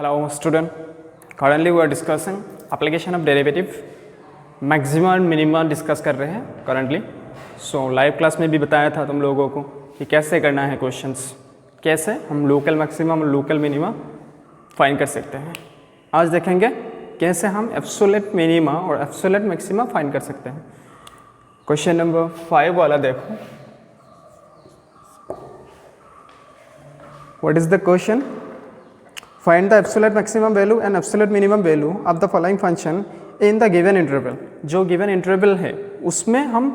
Hello student, currently we are discussing application of derivative maxima and minima discuss कर रहे हैं currently. So live class में भी बताया था तुम लोगों को कि कैसे करना है क्वेश्चंस, कैसे हम लोकल मैक्सिमम और लोकल मिनिमा फाइंड कर सकते हैं. आज देखेंगे कैसे हम एब्सोल्यूट मिनिमा और एब्सोल्यूट मैक्सिमा फाइंड कर सकते हैं. क्वेश्चन नंबर 5 वाला देखो. What is the question? Find the absolute maximum value and absolute minimum value of the following function in the given interval. जो given interval है उसमें हम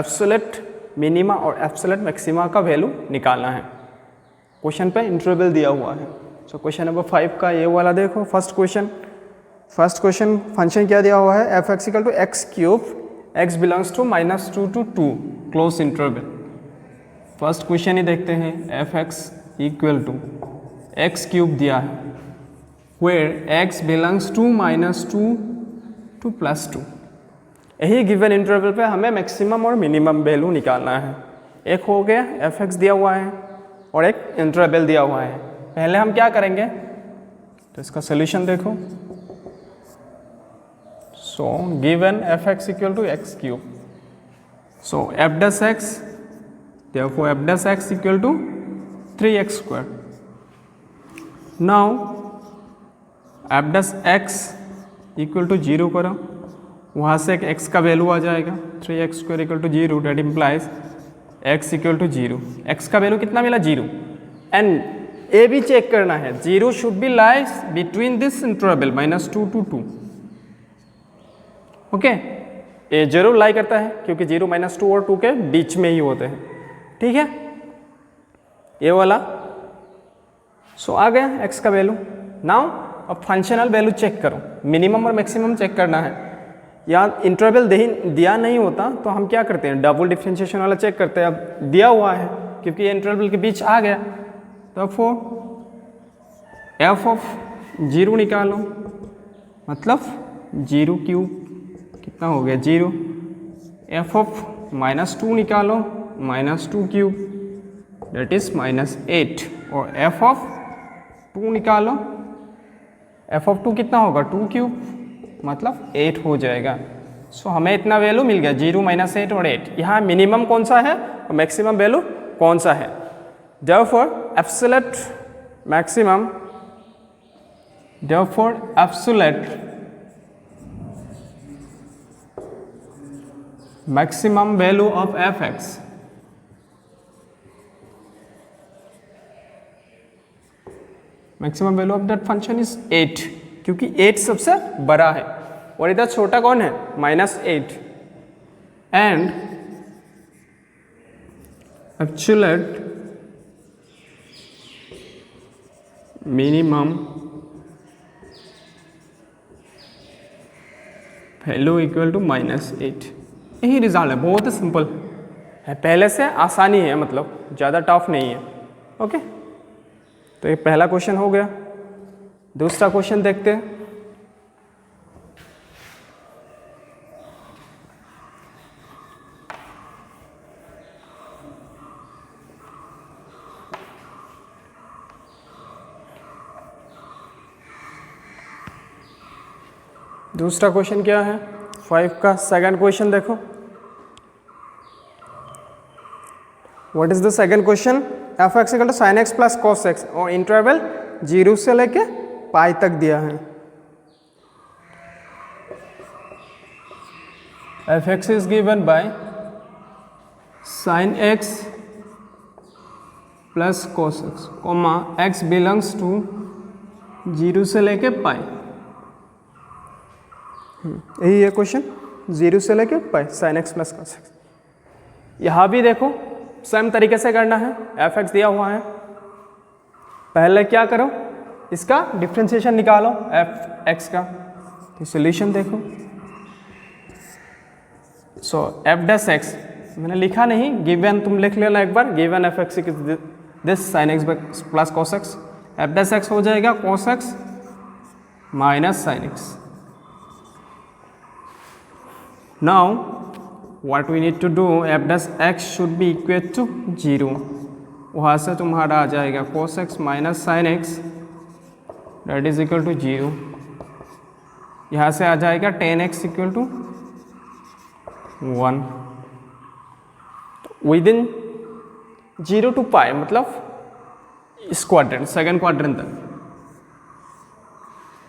absolute minima और absolute maxima का वैल्यू निकालना है. क्वेश्चन पे इंटरवल दिया हुआ है. सो क्वेश्चन नंबर 5 का ये वाला देखो. फर्स्ट क्वेश्चन फंक्शन क्या दिया हुआ है? F x equal to X cube, X belongs to -2 to 2 close interval. First question ही देखते हैं. F x equal to X cube दिया है, where X belongs to -2 to +2. यही गिवन इंटरवल पे हमें मैक्सिमम और मिनिमम वैल्यू निकालना है. एक हो गया एफ एक्स दिया हुआ है और एक इंटरवल दिया हुआ है. पहले हम क्या करेंगे तो इसका सोल्यूशन देखो. So given F x equal to X cube, so F dash X, therefore F dash x equal to 3x². Now F dash x equal to 0 करो, वहाँ से एक x का वैल्यू आ जाएगा 3x² equal to 0. That implies x equal to 0. x का value कितना मिला? 0. एंड ये भी चेक करना है, 0 should be lies between this interval -2 to 2. Okay, ये जरूर लाई करता है क्योंकि 0 -2 और 2 के बीच में ही होते हैं. ठीक है, ये वाला. सो आ गया x का वैल्यू. नाउ अब फंक्शनल वैल्यू चेक करो. मिनिमम और मैक्सिमम चेक करना है. या इंटरवल दिया नहीं होता तो हम क्या करते हैं, डबल डिफरेंशिएशन वाला चेक करते हैं. अब दिया हुआ है क्योंकि ये इंटरवल के बीच आ गया, तो एफ ऑफ 0 निकालो, मतलब 0 क्यूब कितना हो गया 0. एफ ऑफ -2 निकालो, -2 क्यूब डेट इज -8. और एफ ऑफ 2 निकालो, एफ ऑफ 2 कितना होगा 2 क्यूब मतलब 8 हो जाएगा. सो हमें इतना वैल्यू मिल गया 0 -8 और 8. यहाँ मिनिमम कौन सा है और मैक्सिमम वैल्यू कौन सा है. therefore absolute maximum, therefore absolute maximum value of fx maximum value of that function is 8, क्योंकि 8 सबसे बड़ा है और इधर छोटा कौन है -8. And absolute minimum value equal to -8. यही रिजल्ट है. बहुत ही सिंपल है, पहले से आसानी है, मतलब ज़्यादा टफ नहीं है. ओके, तो ये पहला क्वेश्चन हो गया. दूसरा क्वेश्चन देखते हैं. दूसरा क्वेश्चन क्या है 5 का सेकंड क्वेश्चन देखो. What is the second question? F x equal to sine x plus cos X और इंटरवल 0 से लेके पाई तक दिया है. F X is given by sine x plus cos X, comma X belongs to 0 से लेके पाई. यही है क्वेश्चन, 0 से लेके pi sine x plus cos x. यहाँ भी देखो सेम तरीके से करना है. एफ एक्स दिया हुआ है, पहले क्या करो इसका डिफ्रेंशिएशन निकालो एफ एक्स का. तो सोल्यूशन देखो. सो एफ डैश एक्स मैंने लिखा नहीं, गिवन तुम लिख लेना एक बार. Given F x this sine x plus cos x, f dash x हो जाएगा cos x minus sine x. Now what we need to do, f dash x should be equal to 0. वहाँ से तुम्हारा आ जाएगा cos x minus sine X that is equal to 0। यहाँ से आ जाएगा 10x equal to 1। Within 0 to pi मतलब इस क्वाड्रेंट, सेकेंड क्वाड्रेंट तक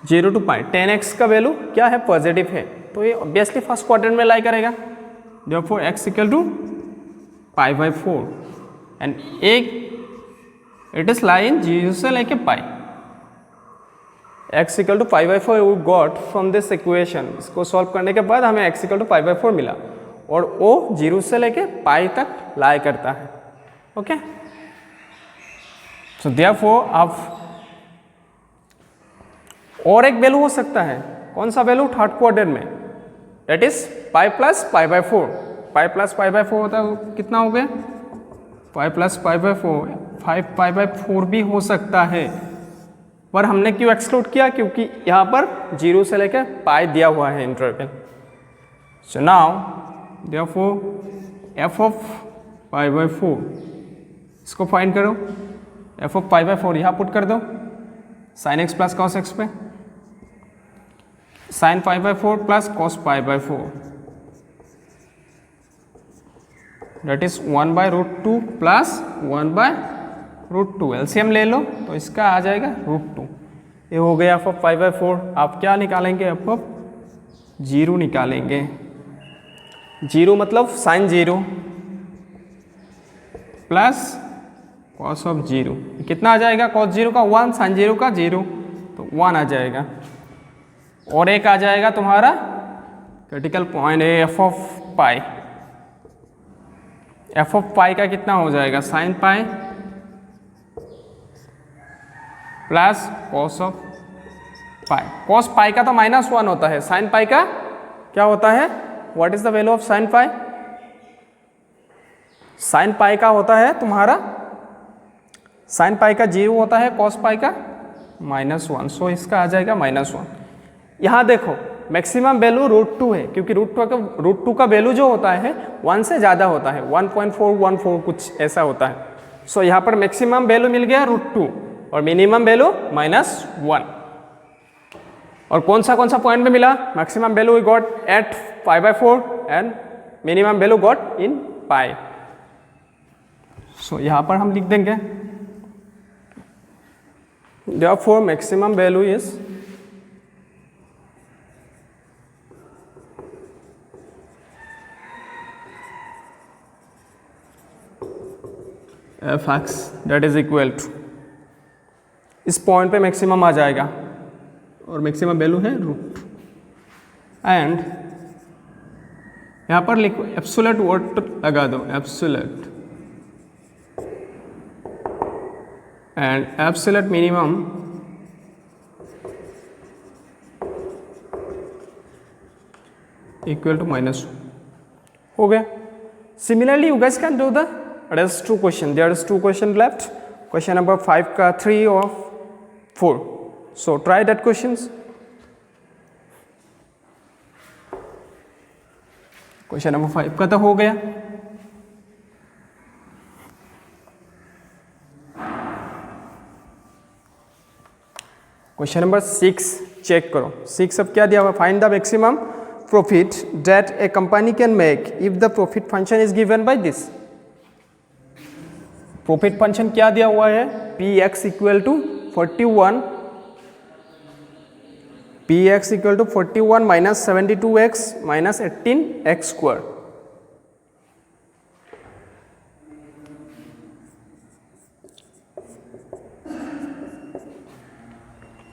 0 to पाई 10x का वैल्यू क्या है, पॉजिटिव है, तो ये ऑब्वियसली फर्स्ट क्वाड्रेंट में लाई करेगा। Therefore x equal to π/4 and it is lie in 0 से लेके pi. x equal to π/4 we got from this equation. इसको सॉल्व करने के बाद हमें x इक्वल टू π/4 मिला और वो 0 से लेके पाई तक लाई करता है। ओके, सो देयरफॉर आप और एक वैल्यू हो सकता है, कौन सा वैल्यू, थर्ड क्वाड्रेंट में, that is pi plus π/4। Pi plus π/4 होता है कितना हो गया, पाई प्लस π/4, 5π/4 भी हो सकता है, पर हमने क्यों एक्सक्लूड किया, क्योंकि यहाँ पर 0 से लेकर पाई दिया हुआ है interval. So now therefore f of π/4 इसको फाइंड करो। f ऑफ π/4 यहाँ पुट कर दो sin x plus cos x पे, sin π/4 plus cos π/4 that is 1/√2 plus 1/√2। LCM ले लो तो इसका आ जाएगा √2। ये हो गया f ऑफ π/4। आप क्या निकालेंगे, f ऑफ 0 निकालेंगे। 0 मतलब sin 0 प्लस cos ऑफ 0, कितना आ जाएगा, cos 0 का 1, sin 0 का 0, तो 1 आ जाएगा। और एक आ जाएगा तुम्हारा क्रिटिकल पॉइंट है f of pi. f of pi का कितना हो जाएगा, sin pi plus cos of pi. cos pi का तो -1 होता है, sin पाई का क्या होता है, what is the value of sin pi. sin पाई का होता है तुम्हारा, sin पाई का 0 होता है, cos पाई का -1, सो इसका आ जाएगा -1। यहाँ देखो मैक्सिमम वैल्यू √2 है, क्योंकि √2 का वैल्यू जो होता है 1 से ज़्यादा होता है, 1.414 कुछ ऐसा होता है। सो यहाँ पर मैक्सिमम वैल्यू मिल गया √2 और मिनिमम वैल्यू -1। और कौन सा पॉइंट में मिला, maximum value we got at π/4 and minimum value got in pi. So यहाँ पर हम लिख देंगे therefore maximum value is f(x) that is equal to, इस पॉइंट पे मैक्सिमम आ जाएगा और मैक्सिमम वैल्यू है √2 एंड यहाँ पर लिखो एब्सोल्यूट वर्ड लगा दो, absolute and absolute minimum equal to -1 हो गया। Similarly you guys can do the rest 2 question. There is 2 question left. Question number 5 का 3 और 4. So try that questions. Question number 5 का तो हो गया। Question number 6 चेक करो। 6 अब क्या दिया हुआ, find the maximum profit that a company can make if the profit function is given by this. Profit function क्या दिया हुआ है, px equal to 41, px equal to 41 minus 72x minus 18x square.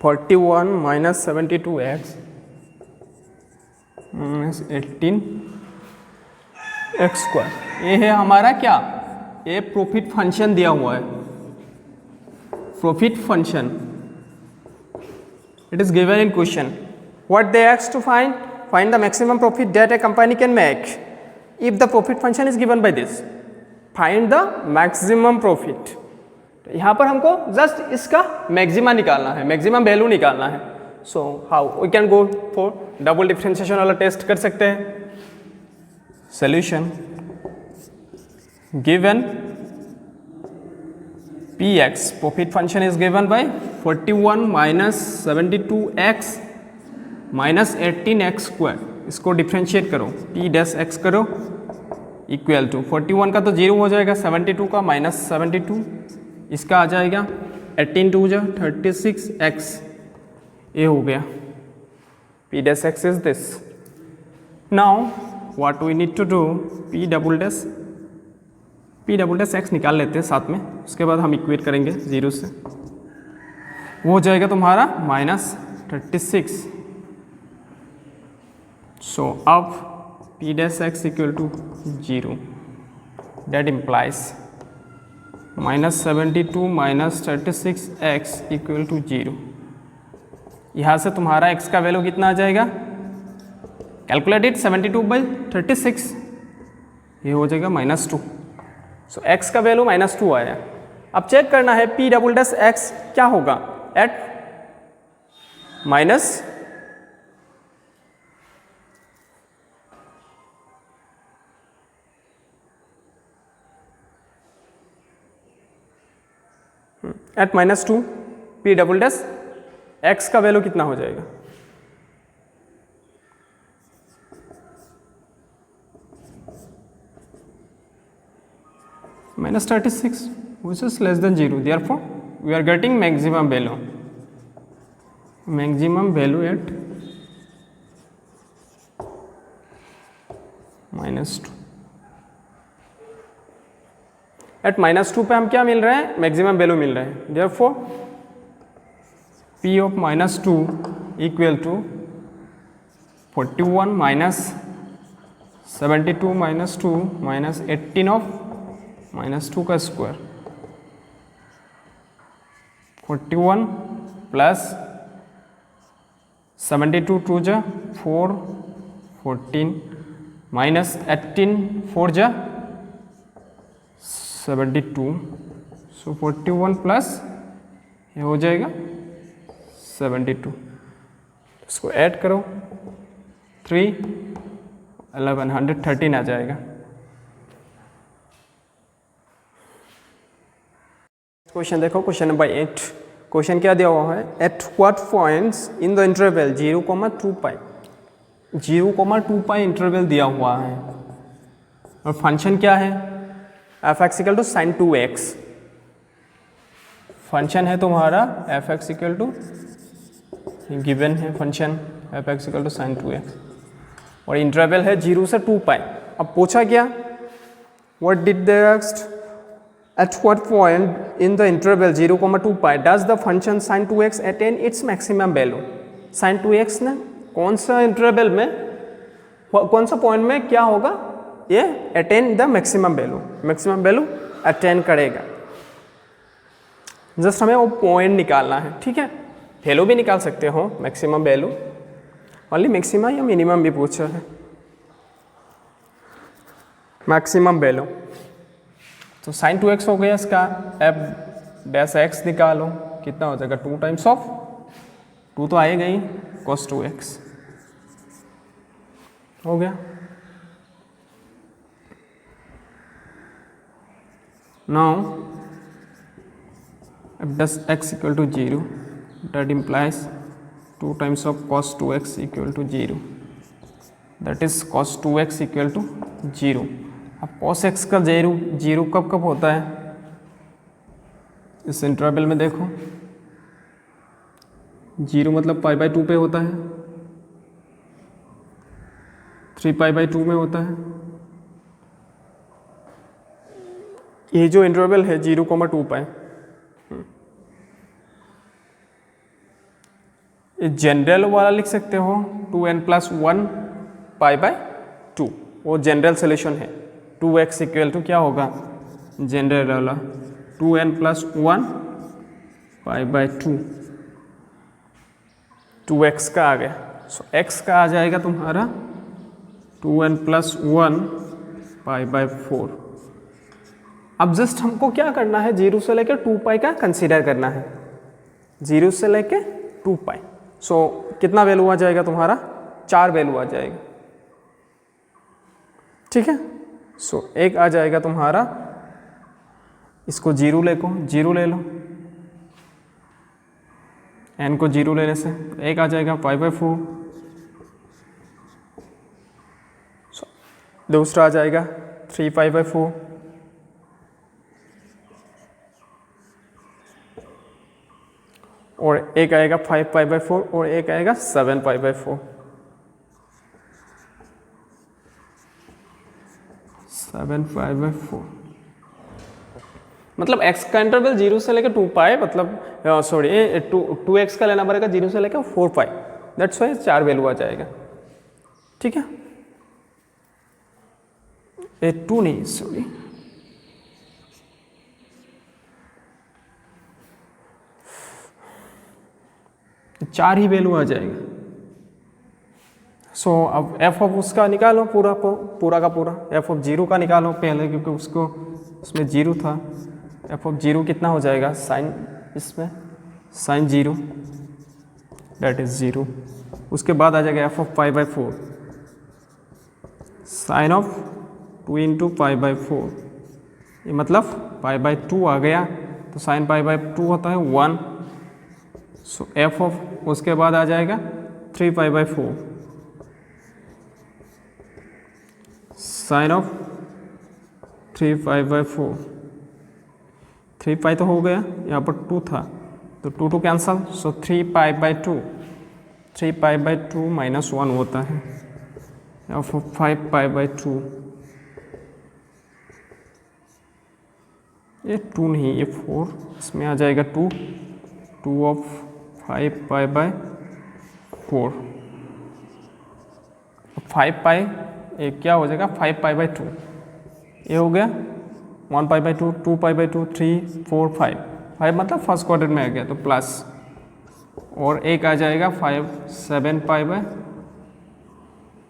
(41 minus 72x minus 18x square), ये है हमारा क्या, ये profit function दिया हुआ है। Profit function it is given in question. What they ask to find the maximum profit that a company can make if the profit function is given by this. Find the maximum profit, तो यहाँ पर हमको just इसका maxima निकालना है, maximum value निकालना है। So how we can go for double differentiation वाला टेस्ट कर सकते हैं। Solution given P x profit function is given by 41 minus 72x minus 18x square. इसको डिफ्रेंशिएट करो, पी डैश एक्स करो इक्वल टू 41 का तो 0 हो जाएगा, 72 का माइनस 72, इसका आ जाएगा 18 टू जा 36x, ये हो गया। P dash x is this. Now what we need to do, P double dash x निकाल लेते हैं साथ में, उसके बाद हम इक्वेट करेंगे 0 से, वो हो जाएगा तुम्हारा माइनस 36। सो अब P dash x equal to 0, that implies minus 72 minus 36x equal to 0। यहाँ से तुम्हारा x का वैल्यू कितना आ जाएगा, कैलकुलेटेड 72/36, ये हो जाएगा -2। सो x का वैल्यू -2 आया। अब चेक करना है P डबल डैश x क्या होगा at minus -2 P double dash x का वैल्यू कितना हो जाएगा, -36, which is less than 0. Therefore, we are getting maximum value at -2. Eight -2 पे हम क्या मिल रहे हैं, मैक्सिमम वैल्यू मिल रहे हैं। Therefore, P of -2 equal to 41 minus 72 minus 2 minus 18 of -2 का स्क्वायर, 41 प्लस 72 2 जा 4 14 माइनस 18 4 जा 72, सो 41 प्लस ये हो जाएगा 72, इसको ऐड करो 3 11 113 आ जाएगा। क्वेश्चन देखो, क्वेश्चन नंबर 8। क्वेश्चन क्या दिया हुआ है, at what points in the interval 0,2 pi 0,2 pi interval दिया हुआ है और फंक्शन क्या है, F x equal to sine 2x। Function है तुम्हारा f x equal to, given है function f x equal to sine 2x और इंटरवल है 0 से 2 पाई। अब पूछा क्या, what did they asked, at what point in the interval 0,2 pi does the function sin 2x attain its maximum value। sin 2x ने कौन सा इंटरवल में, कौन सा पॉइंट में क्या होगा, ये attain the maximum value attain करेगा। जस्ट हमें वो पॉइंट निकालना है, ठीक है। वैल्यू भी निकाल सकते हो, मैक्सिमम वैल्यू, ओनली मैक्सिमम या मिनिमम भी पूछा है, मैक्सिमम वैल्यू। तो साइन 2x हो गया, इसका एफ डैश एक्स निकालो, कितना हो जाएगा 2 टाइम्स ऑफ 2 तो आएगा ही, cos 2x हो गया। Now F dash x equal to 0, that implies 2 times of cos 2x equal to 0, that is cos 2x equal to 0। अब cos x का 0 कब कब होता है, इस इंटरवल में देखो, 0 मतलब π/2 पे होता है, 3 π/2 में होता है। ये जो इंटरवल है 0,2 पाई, ये जनरल वाला लिख सकते हो 2n+1 π/2, वो जनरल सोल्यूशन है। 2x इक्वल टू क्या होगा, जनरल वाला 2n+1 π/2, 2x का आ गया। सो x का आ जाएगा तुम्हारा 2n+1 π/4। अब जस्ट हमको क्या करना है, 0 से लेकर 2 पाई का कंसीडर करना है, 0 से लेकर 2 पाई। सो कितना वैल्यू आ जाएगा तुम्हारा, 4 वैल्यू आ जाएगा, ठीक है। सो एक आ जाएगा तुम्हारा इसको जीरो जीरो ले लो, n को जीरो लेने से एक आ जाएगा पाई बाई 4, दूसरा आ जाएगा 3 पाई बाई 4, और एक आएगा 5 पाई बाई 4 और एक आएगा 7 पाई बाई 4, 7 पाई बाई 4। मतलब x का इंटरवल 0 से लेकर 2 पाई, मतलब सॉरी 2x का लेना पड़ेगा 0 से लेकर 4 पाई, दैट्स वाई 4 वैल्यू आ जाएगा। ठीक है, ये 2 नहीं, सॉरी चार ही वैल्यू आ जाएगा। सो अब एफ ऑफ उसका निकालो पूरा का पूरा, एफ ऑफ जीरो का निकालो पहले, क्योंकि उसको उसमें जीरो था। एफ ऑफ जीरो कितना हो जाएगा, साइन इसमें sine zero that is zero. उसके बाद आ जाएगा F of pi by 4, sine of 2 into pi by 4, ये मतलब पाई बाई 2 आ गया, तो साइन पाई बाई 2 होता है 1। सो एफ ऑफ उसके बाद आ जाएगा 3 pi by 4, sine of 3 pi by 4, 3 pi तो हो गया, यहाँ पर 2 था तो 2 cancel, so 3 pi by 2, 3 pi by 2 minus 1 होता है, एफ ऑफ 5 पाई बाई 2, ये 2 नहीं ये 4, इसमें आ जाएगा 2, 2 ऑफ 5 पाई बाई 4, 5 पाई ये क्या हो जाएगा 5 पाई बाई 2, ये हो गया 1 पाई बाई 2, 2 पाई बाई 2, 3 4 5, 5 मतलब फर्स्ट क्वार्टर में आ गया तो प्लस, और एक आ जाएगा 5 7 पाई बाई,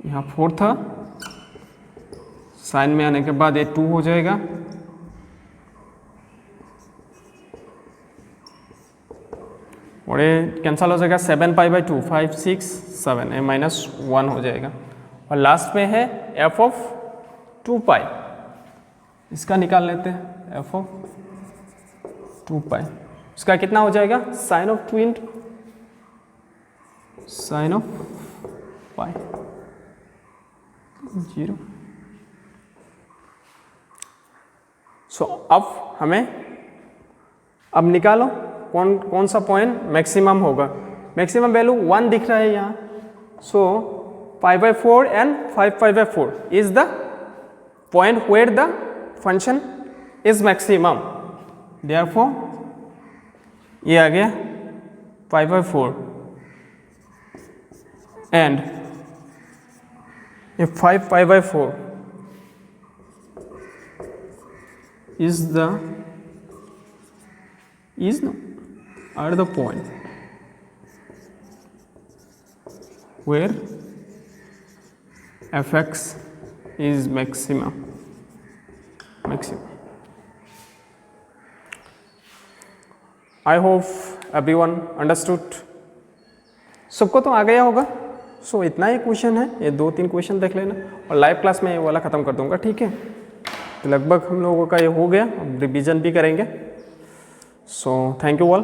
यहाँ 4 था, साइन में आने के बाद ये 2 हो जाएगा, और ये कैंसल हो जाएगा 7 पाई बाई 2, 5 6 7, ये माइनस 1 हो जाएगा, और लास्ट में है एफ ऑफ 2 पाई, इसका निकाल लेते हैं, एफ ऑफ 2 पाई, इसका कितना हो जाएगा sine of 2 into sine of pi 0। So अब हमें अब निकालो कौन सा पॉइंट मैक्सिमम होगा। मैक्सिमम वैल्यू 1 दिख रहा है यहाँ, so pi by 4 and 5 pi by 4 is the point where the function is maximum, therefore ये आ गया पाई बाई 4 एंड ये 5 pi by 4 is no are the point where fx is maximum। I hope everyone understood। सबको तो आ गया होगा। सो इतना ही question है, ये 2-3 क्वेश्चन देख लेना और लाइव क्लास में ये वाला ख़त्म कर दूंगा, ठीक है। तो लगभग हम लोगों का ये हो गया, अब रिवीजन भी करेंगे। So thank you all.